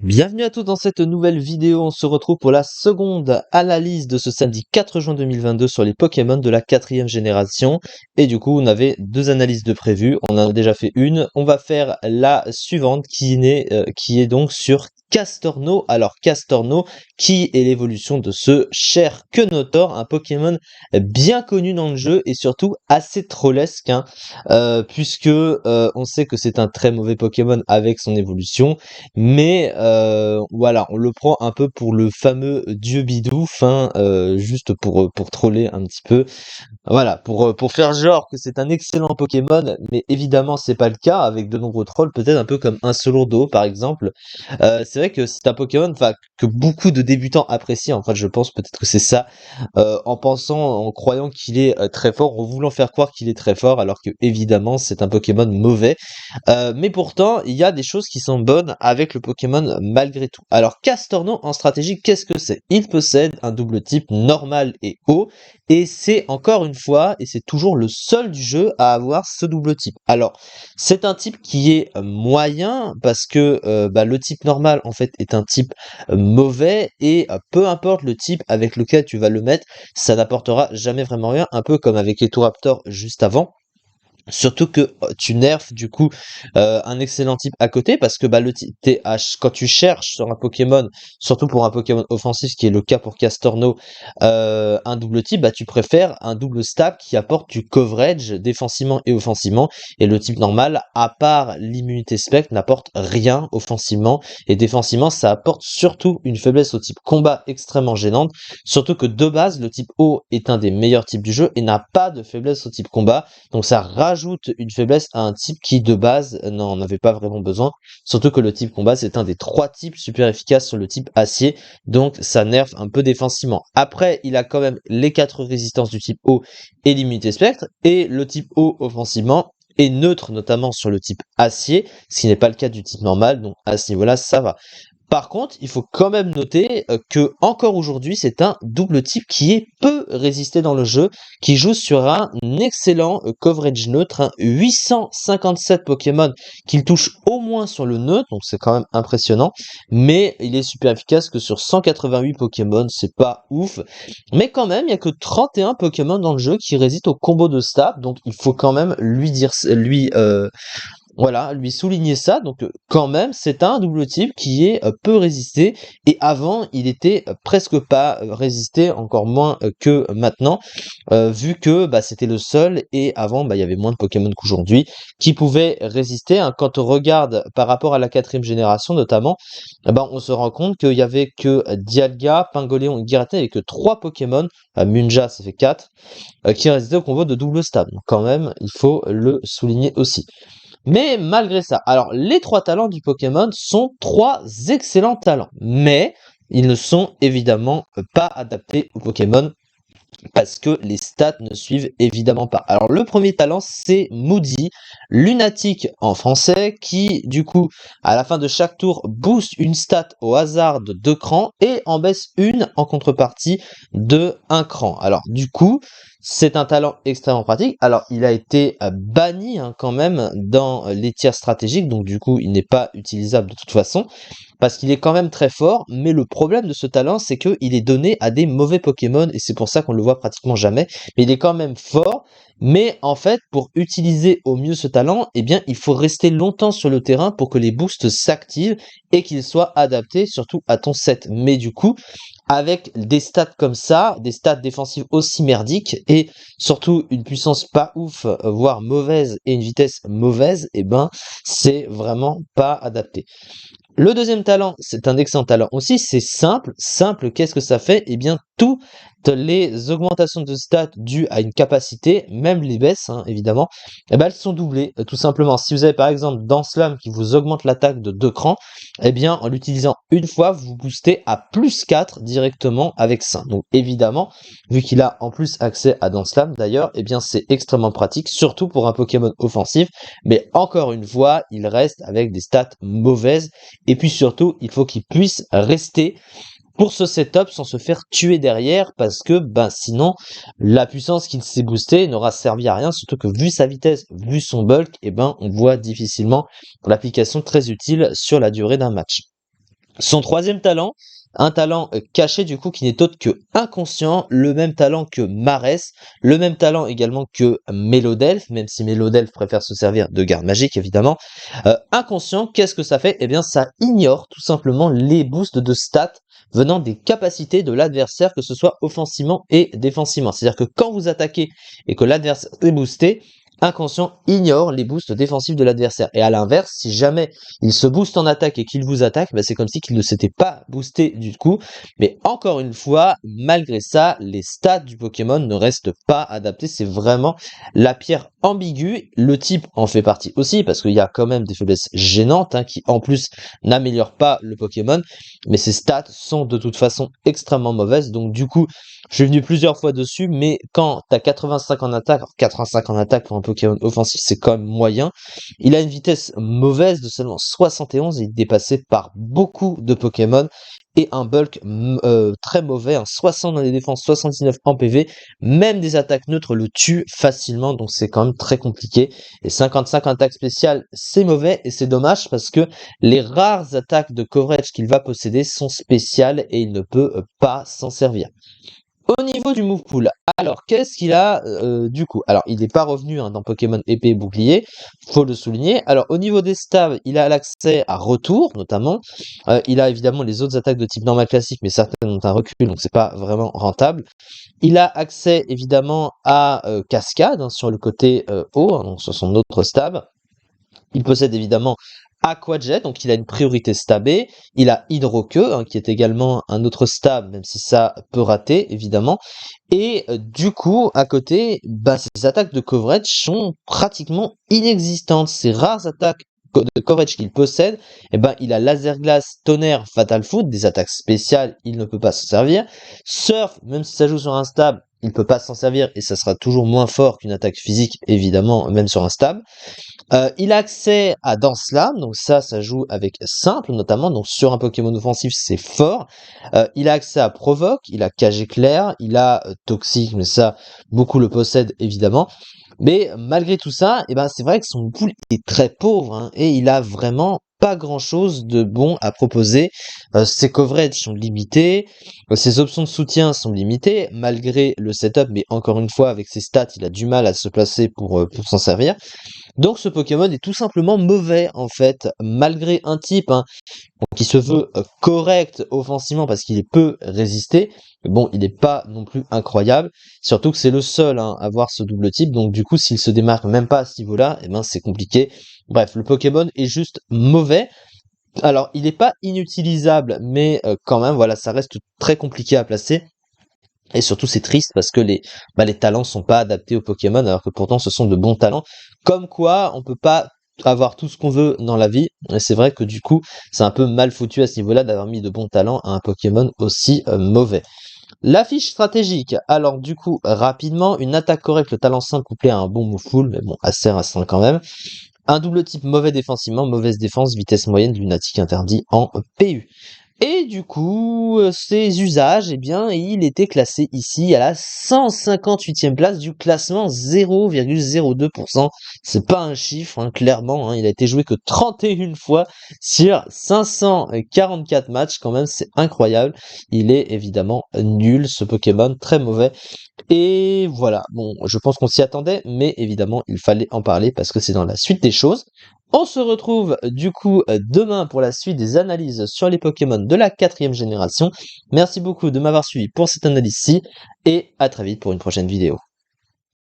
Bienvenue à tous dans cette nouvelle vidéo, on se retrouve pour la seconde analyse de ce samedi 4 juin 2022 sur les Pokémon de la 4e génération. Et du coup, on avait deux analyses de prévues, on en a déjà fait une, on va faire la suivante qui est donc sur Castorno. Alors Castorno, qui est l'évolution de ce cher Kenotor, un Pokémon bien connu dans le jeu et surtout assez trollesque, hein, puisque on sait que c'est un très mauvais Pokémon avec son évolution. Mais voilà, on le prend un peu pour le fameux dieu Bidouf, hein, juste pour troller un petit peu. Voilà, pour faire genre que c'est un excellent Pokémon, mais évidemment c'est pas le cas, avec de nombreux trolls, peut-être un peu comme un Solourdo par exemple. C'est vrai que c'est un Pokémon que beaucoup de débutants apprécient, en fait je pense peut-être que c'est ça, en croyant qu'il est très fort, en voulant faire croire qu'il est très fort, alors que évidemment c'est un Pokémon mauvais. Mais pourtant, il y a des choses qui sont bonnes avec le Pokémon malgré tout. Alors, Castorno en stratégie, qu'est-ce que c'est? Il possède un double type normal et haut, et c'est encore une fois, et c'est toujours le seul du jeu à avoir ce double type. Alors, c'est un type qui est moyen, parce que le type normal, en fait, est un type mauvais, et peu importe le type avec lequel tu vas le mettre, ça n'apportera jamais vraiment rien, un peu comme avec les Touraptors juste avant. Surtout que tu nerfs du coup un excellent type à côté parce que le type TH, quand tu cherches sur un Pokémon, surtout pour un Pokémon offensif, ce qui est le cas pour Castorno, un double type, tu préfères un double stab qui apporte du coverage défensivement et offensivement. Et le type normal, à part l'immunité spectre, n'apporte rien offensivement. Et défensivement, ça apporte surtout une faiblesse au type combat extrêmement gênante. Surtout que de base, le type O est un des meilleurs types du jeu et n'a pas de faiblesse au type combat. Donc ça rajoute une faiblesse à un type qui de base n'en avait pas vraiment besoin. Surtout que le type combat c'est un des trois types super efficaces sur le type acier. Donc ça nerf un peu défensivement. Après il a quand même les 4 résistances du type O et l'immunité spectre. Et le type O offensivement est neutre notamment sur le type acier, ce qui n'est pas le cas du type normal. Donc à ce niveau-là ça va. Par contre, il faut quand même noter que encore aujourd'hui, c'est un double type qui est peu résisté dans le jeu, qui joue sur un excellent coverage neutre, hein, 857 Pokémon qu'il touche au moins sur le neutre, donc c'est quand même impressionnant, mais il est super efficace que sur 188 Pokémon, c'est pas ouf, mais quand même, il y a que 31 Pokémon dans le jeu qui résistent au combo de stab, donc il faut quand même lui souligner ça, donc quand même, c'est un double type qui est peu résisté, et avant, il était presque pas résisté, encore moins que maintenant, vu que c'était le seul, et avant, il y avait moins de Pokémon qu'aujourd'hui, qui pouvaient résister, hein. Quand on regarde par rapport à la 4e génération notamment, on se rend compte qu'il y avait que Dialga, Pingoléon et Giratina, et que 3 Pokémon, Munja ça fait 4, qui résistaient au combo de double stab. Donc quand même, il faut le souligner aussi. Mais malgré ça, alors les 3 talents du Pokémon sont 3 excellents talents, mais ils ne sont évidemment pas adaptés au Pokémon parce que les stats ne suivent évidemment pas. Alors le premier talent c'est Moody, lunatique en français, qui du coup à la fin de chaque tour booste une stat au hasard de 2 crans et en baisse une en contrepartie de 1 cran. Alors du coup c'est un talent extrêmement pratique. Alors il a été banni quand même dans les tiers stratégiques, donc du coup il n'est pas utilisable de toute façon parce qu'il est quand même très fort, mais le problème de ce talent, c'est qu'il est donné à des mauvais Pokémon, et c'est pour ça qu'on le voit pratiquement jamais, mais il est quand même fort, mais en fait, pour utiliser au mieux ce talent, eh bien, il faut rester longtemps sur le terrain pour que les boosts s'activent, et qu'ils soient adaptés surtout à ton set. Mais du coup, avec des stats comme ça, des stats défensives aussi merdiques, et surtout une puissance pas ouf, voire mauvaise, et une vitesse mauvaise, eh ben, c'est vraiment pas adapté. Le deuxième talent, c'est un excellent talent aussi, c'est simple. Simple, qu'est-ce que ça fait? Eh bien, toutes les augmentations de stats dues à une capacité, même les baisses, hein, évidemment, elles sont doublées, tout simplement. Si vous avez par exemple dans Slam qui vous augmente l'attaque de 2 crans, eh bien, en l'utilisant une fois, vous boostez à plus 4 directement avec ça. Donc, évidemment, vu qu'il a en plus accès à Dance Slam d'ailleurs, eh bien, c'est extrêmement pratique, surtout pour un Pokémon offensif. Mais encore une fois, il reste avec des stats mauvaises. Et puis surtout, il faut qu'il puisse rester pour ce setup sans se faire tuer derrière parce que sinon la puissance qu'il s'est boostée n'aura servi à rien, surtout que vu sa vitesse, vu son bulk, on voit difficilement l'application très utile sur la durée d'un match. Son troisième talent, un talent caché du coup qui n'est autre que inconscient, le même talent que Marès, le même talent également que Mélodelphe, même si Mélodelphe préfère se servir de garde magique évidemment. Inconscient, qu'est-ce que ça fait? Eh bien ça ignore tout simplement les boosts de stats venant des capacités de l'adversaire, que ce soit offensivement et défensivement. C'est-à-dire que quand vous attaquez et que l'adversaire est boosté, Inconscient ignore les boosts défensifs de l'adversaire. Et à l'inverse, si jamais il se booste en attaque et qu'il vous attaque, bah c'est comme si qu'il ne s'était pas boosté du coup. Mais encore une fois, malgré ça, les stats du Pokémon ne restent pas adaptés. C'est vraiment la pierre ambiguë. Le type en fait partie aussi, parce qu'il y a quand même des faiblesses gênantes qui en plus n'améliorent pas le Pokémon. Mais ces stats sont de toute façon extrêmement mauvaises. Donc du coup, je suis venu plusieurs fois dessus, mais quand t'as 85 en attaque, alors 85 en attaque pour un Pokémon offensif, c'est quand même moyen. Il a une vitesse mauvaise de seulement 71, il est dépassé par beaucoup de Pokémon, et un bulk très mauvais, 60 dans les défenses, 79 en PV, même des attaques neutres le tuent facilement, donc c'est quand même très compliqué. Et 55 en attaque spéciale, c'est mauvais, et c'est dommage parce que les rares attaques de coverage qu'il va posséder sont spéciales et il ne peut pas s'en servir. Au niveau du move pool, alors qu'est-ce qu'il a du coup? Alors il n'est pas revenu dans Pokémon épée et bouclier, faut le souligner. Alors au niveau des stabs, il a l'accès à retour notamment. Il a évidemment les autres attaques de type normal classique, mais certaines ont un recul, donc c'est pas vraiment rentable. Il a accès évidemment à cascade sur le côté haut, donc sur son autre stab. Il possède évidemment Aquajet, donc il a une priorité stabée. Il a Hydroqueue, qui est également un autre stab, même si ça peut rater, évidemment. Et du coup, à côté, ses attaques de coverage sont pratiquement inexistantes. Ces rares attaques de coverage qu'il possède, il a Laser Glace, Tonnerre, Fatal Foot, des attaques spéciales, il ne peut pas s'en servir. Surf, même si ça joue sur un stab, il peut pas s'en servir et ça sera toujours moins fort qu'une attaque physique, évidemment, même sur un stab. Il a accès à Danse Lame, donc ça joue avec Simple notamment, donc sur un Pokémon offensif c'est fort. Il a accès à Provoque, il a Cage Éclair, il a Toxique, mais ça beaucoup le possèdent évidemment. Mais malgré tout ça, c'est vrai que son pool est très pauvre, et il a vraiment pas grand chose de bon à proposer. Ses coverages sont limités, ses options de soutien sont limitées, malgré le setup, mais encore une fois, avec ses stats, il a du mal à se placer pour s'en servir. Donc ce Pokémon est tout simplement mauvais en fait, malgré un type qui se veut correct offensivement parce qu'il peut résister. Bon, il n'est pas non plus incroyable, surtout que c'est le seul à avoir ce double type, donc du coup s'il se démarque même pas à ce niveau-là, c'est compliqué. Bref, le Pokémon est juste mauvais. Alors il n'est pas inutilisable, mais quand même voilà, ça reste très compliqué à placer. Et surtout, c'est triste parce que les talents sont pas adaptés aux Pokémon, alors que pourtant ce sont de bons talents. Comme quoi, on peut pas avoir tout ce qu'on veut dans la vie. Et c'est vrai que du coup, c'est un peu mal foutu à ce niveau-là d'avoir mis de bons talents à un Pokémon aussi mauvais. La fiche stratégique. Alors du coup, rapidement, une attaque correcte, le talent simple couplé à un bon move full, mais bon, assez restreint quand même. Un double type mauvais défensivement, mauvaise défense, vitesse moyenne, lunatique interdit en PU. Et du coup, ces usages, il était classé ici à la 158e place du classement 0,02%. C'est pas un chiffre, clairement, il a été joué que 31 fois sur 544 matchs, quand même, c'est incroyable. Il est évidemment nul, ce Pokémon, très mauvais. Et voilà, bon, je pense qu'on s'y attendait, mais évidemment, il fallait en parler parce que c'est dans la suite des choses. On se retrouve du coup demain pour la suite des analyses sur les Pokémon de la 4e génération. Merci beaucoup de m'avoir suivi pour cette analyse-ci et à très vite pour une prochaine vidéo.